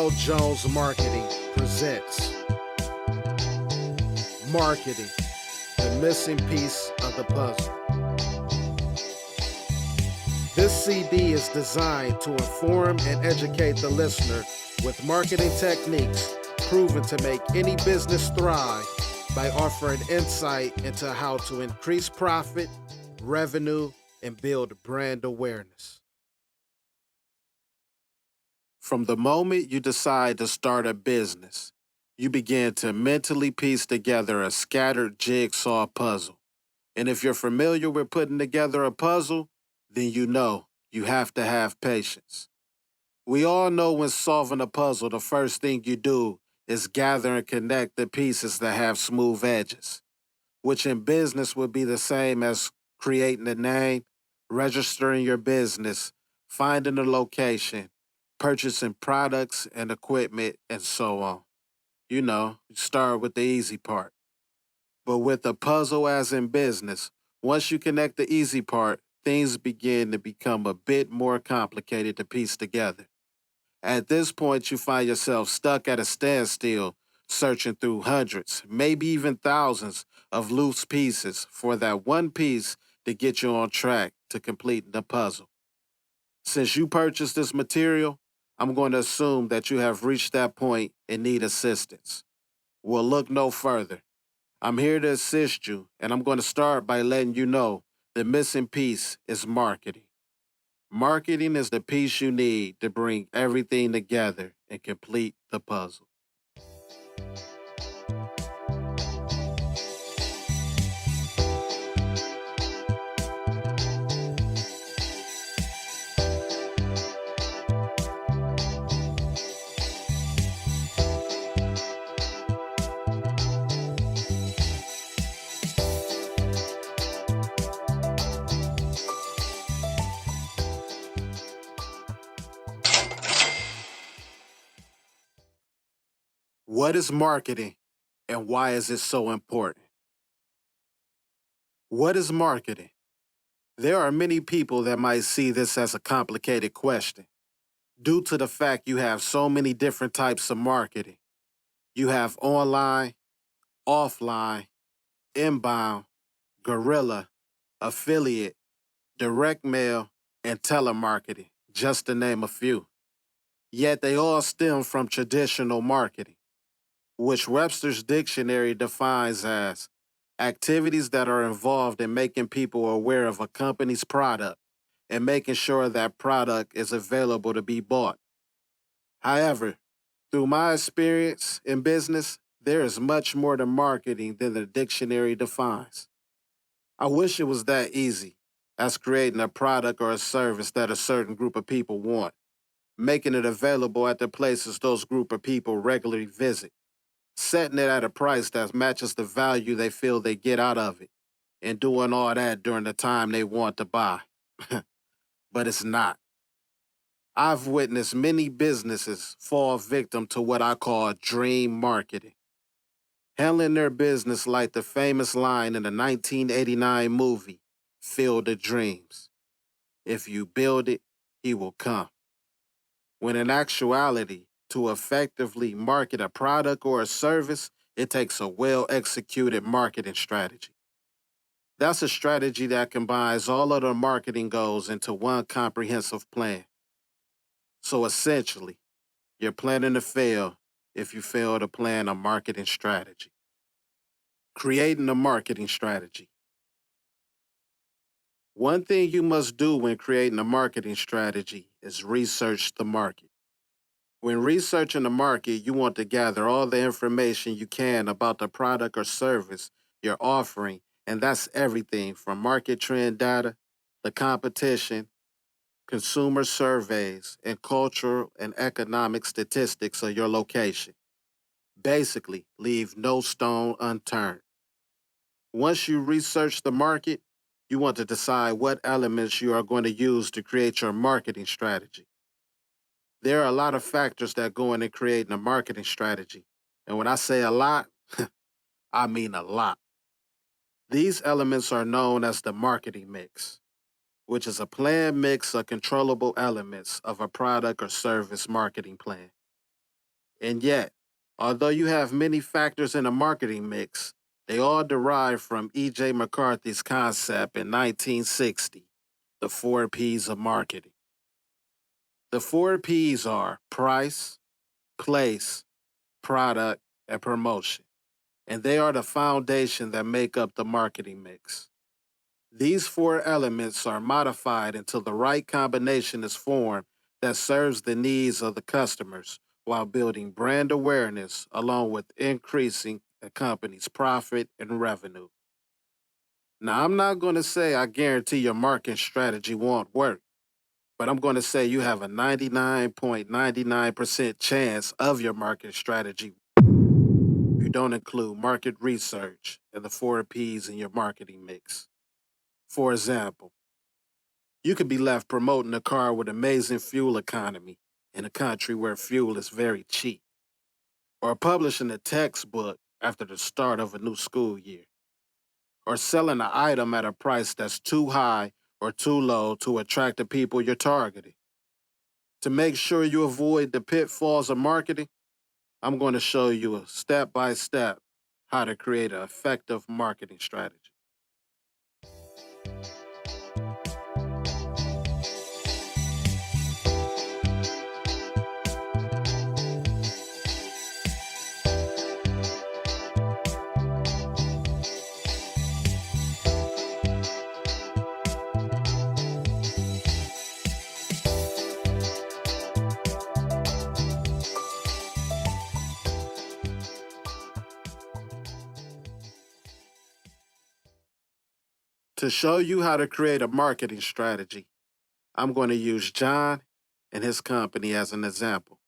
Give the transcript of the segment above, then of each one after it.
Dow Jones Marketing presents Marketing, the missing piece of the puzzle. This CD is designed to inform and educate the listener with marketing techniques proven to make any business thrive by offering insight into how to increase profit, revenue, and build brand awareness. From the moment you decide to start a business, you begin to mentally piece together a scattered jigsaw puzzle. And if you're familiar with putting together a puzzle, then you know you have to have patience. We all know when solving a puzzle, the first thing you do is gather and connect the pieces that have smooth edges, which in business would be the same as creating a name, registering your business, finding a location, purchasing products and equipment, and so on. You know, you start with the easy part. But with a puzzle as in business, once you connect the easy part, things begin to become a bit more complicated to piece together. At this point, you find yourself stuck at a standstill, searching through hundreds, maybe even thousands of loose pieces for that one piece to get you on track to completing the puzzle. Since you purchased this material, I'm going to assume that you have reached that point and need assistance. Well, look no further. I'm here to assist you, and I'm going to start by letting you know the missing piece is marketing. Marketing is the piece you need to bring everything together and complete the puzzle. What is marketing and why is it so important? What is marketing? There are many people that might see this as a complicated question due to the fact you have so many different types of marketing. You have online, offline, inbound, guerrilla, affiliate, direct mail, and telemarketing, just to name a few. Yet they all stem from traditional marketing, which Webster's dictionary defines as activities that are involved in making people aware of a company's product and making sure that product is available to be bought. However, through my experience in business, there is much more to marketing than the dictionary defines. I wish it was that easy as creating a product or a service that a certain group of people want, making it available at the places those group of people regularly visit, setting it at a price that matches the value they feel they get out of it, and doing all that during the time they want to buy. But it's not. I've witnessed many businesses fall victim to what I call dream marketing, handling their business like the famous line in the 1989 movie, Field of Dreams. If you build it, he will come. When in actuality, to effectively market a product or a service, it takes a well-executed marketing strategy. That's a strategy that combines all of the marketing goals into one comprehensive plan. So essentially, you're planning to fail if you fail to plan a marketing strategy. Creating a marketing strategy. One thing you must do when creating a marketing strategy is research the market. When researching the market, you want to gather all the information you can about the product or service you're offering, and that's everything from market trend data, the competition, consumer surveys, and cultural and economic statistics of your location. Basically, leave no stone unturned. Once you research the market, you want to decide what elements you are going to use to create your marketing strategy. There are a lot of factors that go into creating a marketing strategy. And when I say a lot, I mean a lot. These elements are known as the marketing mix, which is a planned mix of controllable elements of a product or service marketing plan. And yet, although you have many factors in a marketing mix, they all derive from E.J. McCarthy's concept in 1960, the 4 P's of marketing. The 4 P's are price, place, product, and promotion, and they are the foundation that make up the marketing mix. These 4 elements are modified until the right combination is formed that serves the needs of the customers while building brand awareness along with increasing a company's profit and revenue. Now, I'm not going to say I guarantee your marketing strategy won't work, but I'm going to say you have a 99.99% chance of your marketing strategy if you don't include market research and the 4 P's in your marketing mix. For example, you could be left promoting a car with amazing fuel economy in a country where fuel is very cheap, or publishing a textbook after the start of a new school year, or selling an item at a price that's too high or too low to attract the people you're targeting. To make sure you avoid the pitfalls of marketing, I'm going to show you a step by step how to create an effective marketing strategy. To show you how to create a marketing strategy, I'm going to use John and his company as an example.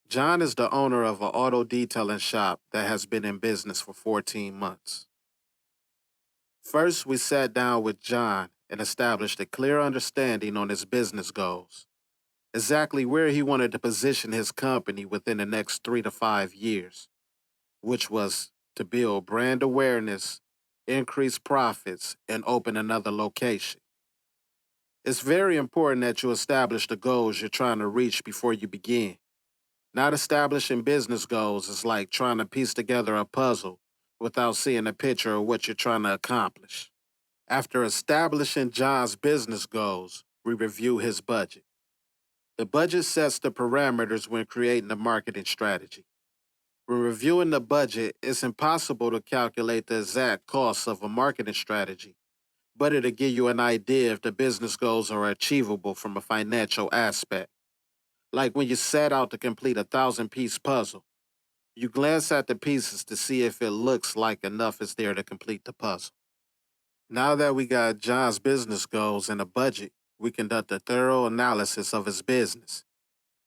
John is the owner of an auto detailing shop that has been in business for 14 months. First, we sat down with John and established a clear understanding on his business goals, exactly where he wanted to position his company within the next 3 to 5 years, which was to build brand awareness, increase profits, and open another location. It's very important that you establish the goals you're trying to reach before you begin. Not establishing business goals is like trying to piece together a puzzle without seeing a picture of what you're trying to accomplish. After establishing John's business goals, we review his budget. The budget sets the parameters when creating a marketing strategy. When reviewing the budget, it's impossible to calculate the exact costs of a marketing strategy, but it'll give you an idea if the business goals are achievable from a financial aspect. Like when you set out to complete a 1,000-piece puzzle, you glance at the pieces to see if it looks like enough is there to complete the puzzle. Now that we got John's business goals and a budget, we conduct a thorough analysis of his business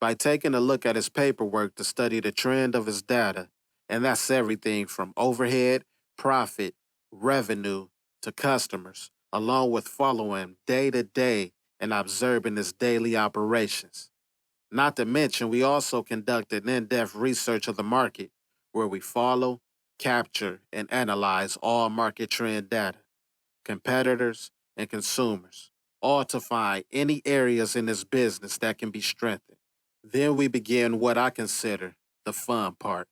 by taking a look at his paperwork to study the trend of his data, and that's everything from overhead, profit, revenue, to customers, along with following day to day and observing his daily operations. Not to mention, we also conducted in-depth research of the market where we follow, capture, and analyze all market trend data, competitors, and consumers, all to find any areas in this business that can be strengthened. Then we begin what I consider the fun part,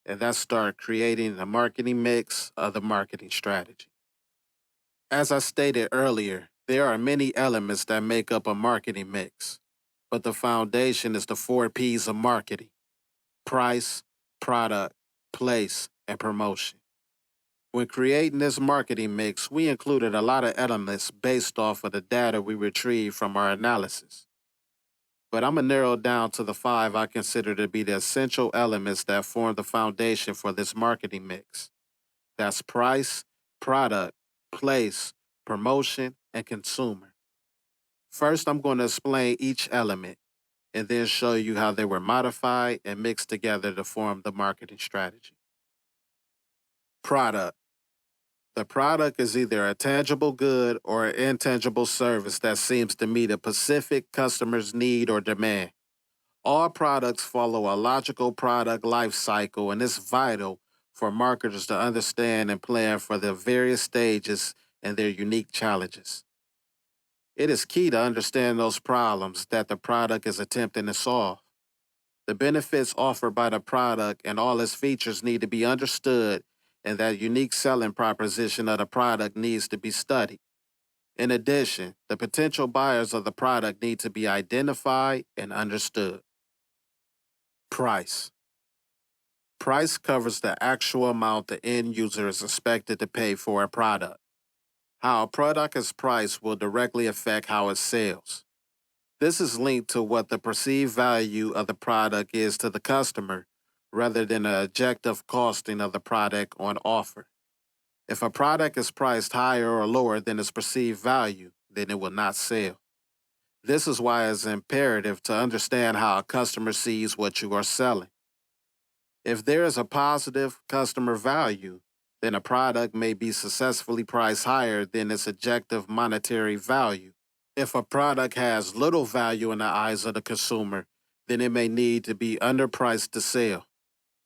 and that's start creating a marketing mix of the marketing strategy. As I stated earlier, there are many elements that make up a marketing mix, but the foundation is the 4 P's of marketing: price, product, place, and promotion. When creating this marketing mix, we included a lot of elements based off of the data we retrieved from our analysis. But I'm going to narrow down to the 5 I consider to be the essential elements that form the foundation for this marketing mix. That's price, product, place, promotion, and consumer. First, I'm going to explain each element and then show you how they were modified and mixed together to form the marketing strategy. Product. The product is either a tangible good or an intangible service that seems to meet a specific customer's need or demand. All products follow a logical product life cycle, and it's vital for marketers to understand and plan for the various stages and their unique challenges. It is key to understand those problems that the product is attempting to solve. The benefits offered by the product and all its features need to be understood, and that unique selling proposition of the product needs to be studied. In addition, the potential buyers of the product need to be identified and understood. Price. Price covers the actual amount the end user is expected to pay for a product. How a product is priced will directly affect how it sells. This is linked to what the perceived value of the product is to the customer, rather than the objective costing of the product on offer. If a product is priced higher or lower than its perceived value, then it will not sell. This is why it's imperative to understand how a customer sees what you are selling. If there is a positive customer value, then a product may be successfully priced higher than its objective monetary value. If a product has little value in the eyes of the consumer, then it may need to be underpriced to sell.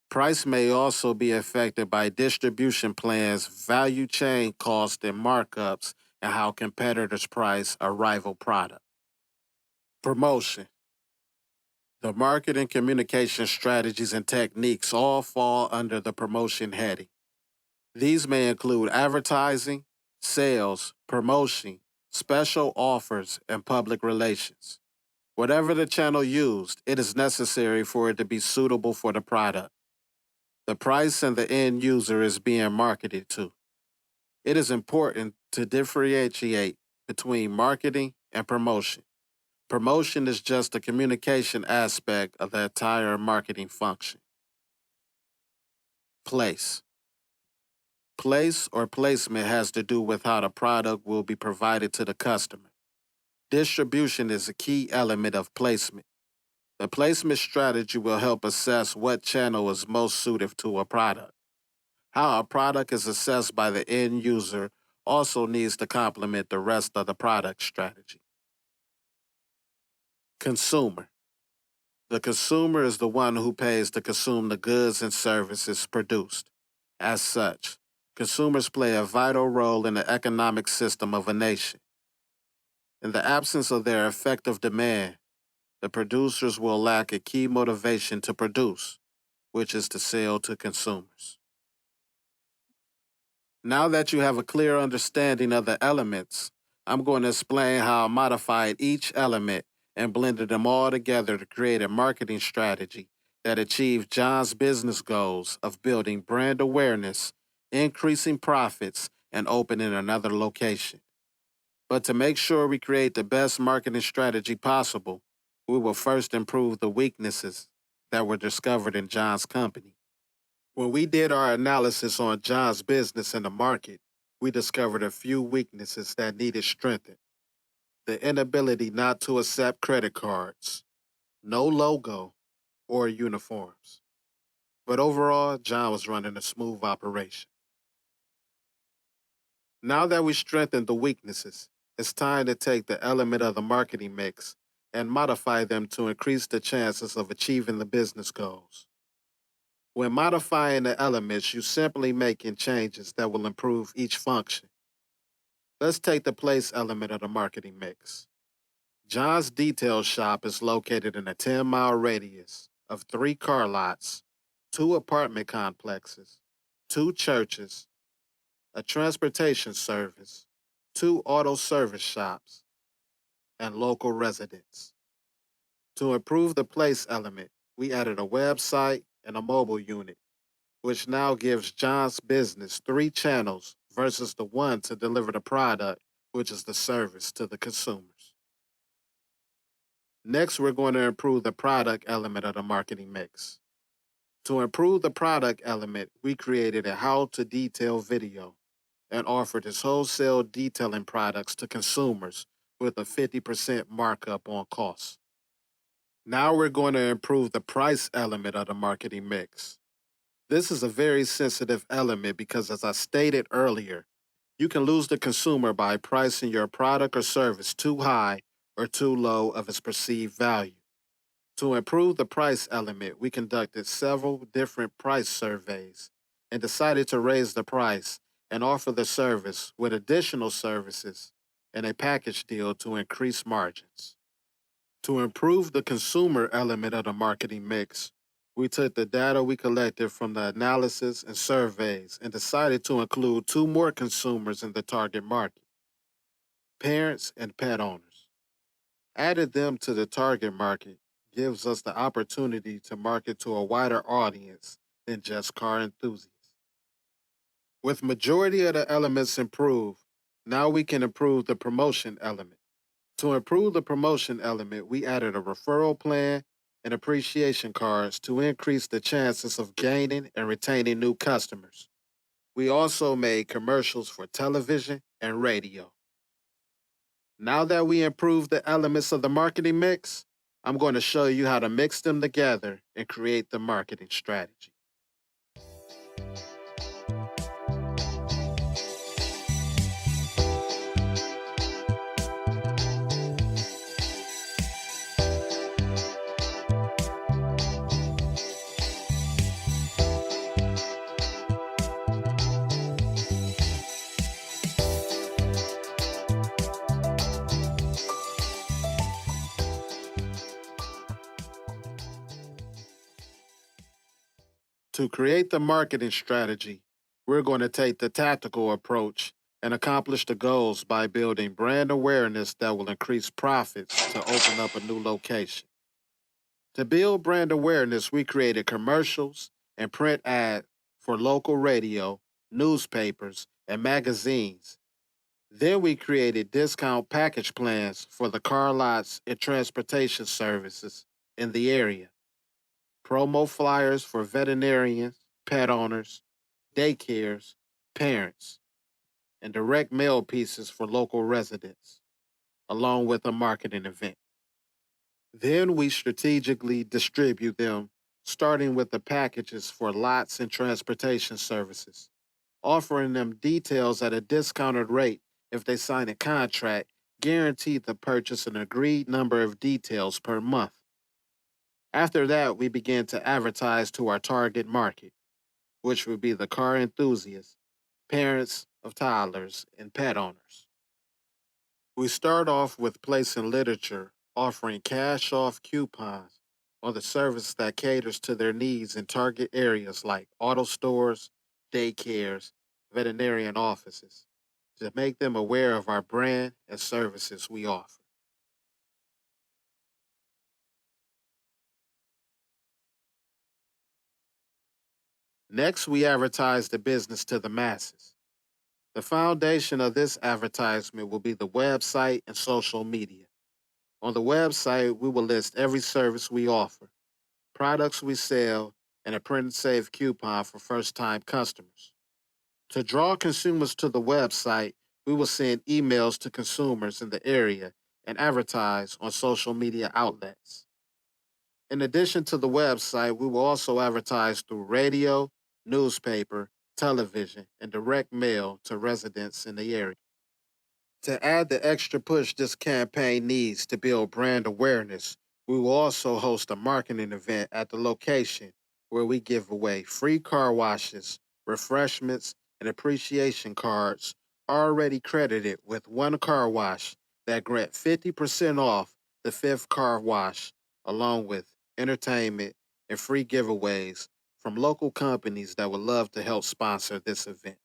Price may also be affected by distribution plans, value chain costs, and markups, and how competitors price a rival product. Promotion. The marketing, communication strategies, and techniques all fall under the promotion heading. These may include advertising, sales, promotion, special offers, and public relations. Whatever the channel used, it is necessary for it to be suitable for the product, the price, and the end user is being marketed to. It is important to differentiate between marketing and promotion. Promotion is just the communication aspect of the entire marketing function. Place. Place or placement has to do with how the product will be provided to the customer. Distribution is a key element of placement. The placement strategy will help assess what channel is most suited to a product. How a product is assessed by the end user also needs to complement the rest of the product strategy. Consumer. The consumer is the one who pays to consume the goods and services produced. As such, consumers play a vital role in the economic system of a nation. In the absence of their effective demand, the producers will lack a key motivation to produce, which is to sell to consumers. Now that you have a clear understanding of the elements, I'm going to explain how I modified each element and blended them all together to create a marketing strategy that achieved John's business goals of building brand awareness, increasing profits, and opening another location. But to make sure we create the best marketing strategy possible, we will first improve the weaknesses that were discovered in John's company. When we did our analysis on John's business and the market, we discovered a few weaknesses that needed strengthened. The inability not to accept credit cards, no logo, or uniforms. But overall, John was running a smooth operation. Now that we strengthened the weaknesses, it's time to take the element of the marketing mix and modify them to increase the chances of achieving the business goals. When modifying the elements, you simply making changes that will improve each function. Let's take the place element of the marketing mix. John's detail shop is located in a 10-mile radius of 3 car lots, 2 apartment complexes, 2 churches, a transportation service, 2 auto service shops, and local residents. To improve the place element, we added a website and a mobile unit, which now gives John's business 3 channels versus the one to deliver the product, which is the service to the consumers. Next, we're going to improve the product element of the marketing mix. To improve the product element, we created a how-to-detail video and offered this wholesale detailing products to consumers with a 50% markup on costs. Now we're going to improve the price element of the marketing mix. This is a very sensitive element because, as I stated earlier, you can lose the consumer by pricing your product or service too high or too low of its perceived value. To improve the price element, we conducted several different price surveys and decided to raise the price and offer the service with additional services and a package deal to increase margins. To improve the consumer element of the marketing mix, we took the data we collected from the analysis and surveys and decided to include two more consumers in the target market: parents and pet owners. Added them to the target market gives us the opportunity to market to a wider audience than just car enthusiasts. With majority of the elements improved, now we can improve the promotion element. To improve the promotion element, we added a referral plan and appreciation cards to increase the chances of gaining and retaining new customers. We also made commercials for television and radio. Now that we improved the elements of the marketing mix, I'm going to show you how to mix them together and create the marketing strategy. To create the marketing strategy, we're going to take the tactical approach and accomplish the goals by building brand awareness that will increase profits to open up a new location. To build brand awareness, we created commercials and print ads for local radio, newspapers, and magazines. Then we created discount package plans for the car lots and transportation services in the area, promo flyers for veterinarians, pet owners, daycares, parents, and direct mail pieces for local residents, along with a marketing event. Then we strategically distribute them, starting with the packages for lots and transportation services, offering them details at a discounted rate if they sign a contract, guaranteed to purchase an agreed number of details per month. After that, we begin to advertise to our target market, which would be the car enthusiasts, parents of toddlers, and pet owners. We start off with placing literature offering cash off coupons on the service that caters to their needs in target areas like auto stores, daycares, veterinarian offices to make them aware of our brand and services we offer. Next, we advertise the business to the masses. The foundation of this advertisement will be the website and social media. On the website, we will list every service we offer, products we sell, and a print and save coupon for first time customers. To draw consumers to the website, we will send emails to consumers in the area and advertise on social media outlets. In addition to the website, we will also advertise through radio, newspaper, television, and direct mail to residents in the area. To add the extra push this campaign needs to build brand awareness, we will also host a marketing event at the location where we give away free car washes, refreshments, and appreciation cards already credited with one car wash that grant 50% off the fifth car wash, along with entertainment and free giveaways from local companies that would love to help sponsor this event.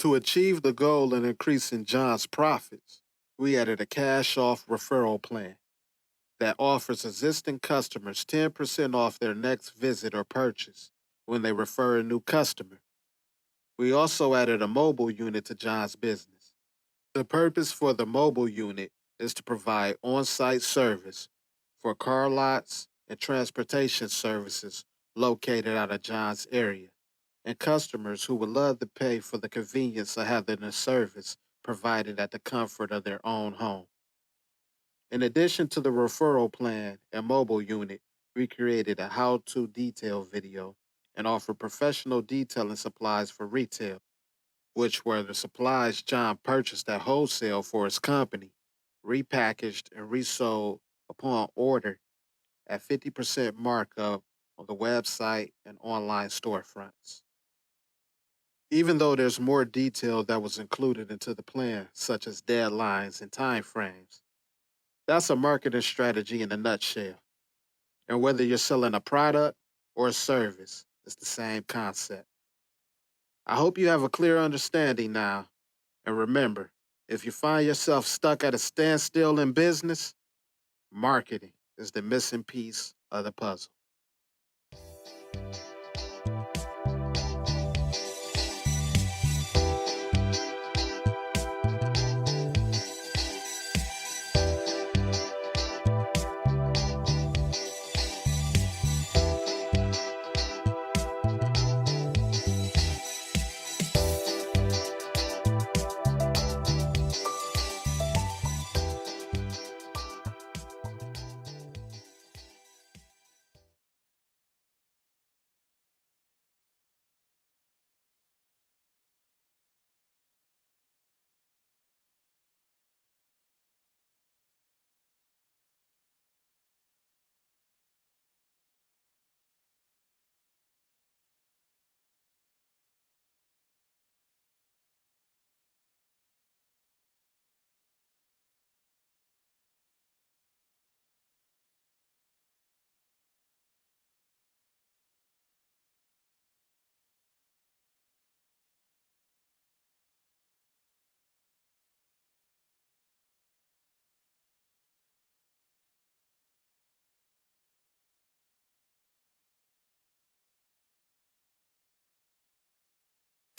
To achieve the goal in increasing John's profits, we added a cash off referral plan that offers existing customers 10% off their next visit or purchase when they refer a new customer. We also added a mobile unit to John's business. The purpose for the mobile unit is to provide on site service for car lots and transportation services located out of John's area, and customers who would love to pay for the convenience of having the service provided at the comfort of their own home. In addition to the referral plan and mobile unit, we created a how to detail video and offered professional detailing supplies for retail, which were the supplies John purchased at wholesale for his company, repackaged and resold upon order at 50% markup on the website and online storefronts. Even though there's more detail that was included into the plan, such as deadlines and time frames, That's a marketing strategy in a nutshell. And whether you're selling a product or a service, it's the same concept. I hope you have a clear understanding now. And remember, if you find yourself stuck at a standstill in business, marketing is the missing piece of the puzzle.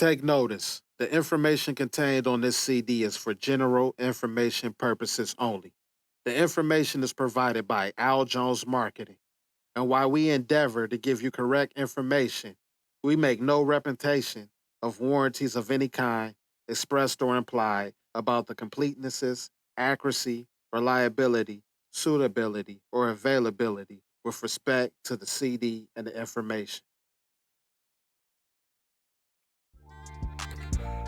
Take notice. The information contained on this CD is for general information purposes only. The information is provided by Al Jones Marketing. And while we endeavor to give you correct information, we make no representation of warranties of any kind, expressed or implied, about the completenesses, accuracy, reliability, suitability, or availability with respect to the CD and the information.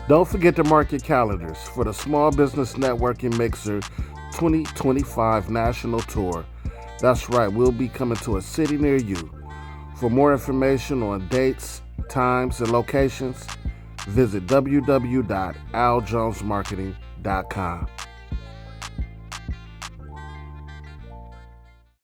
Don't forget to mark your calendars for the Small Business Networking Mixer 2025 National Tour. That's right, we'll be coming to a city near you. For more information on dates, times, and locations, visit www.aljonesmarketing.com.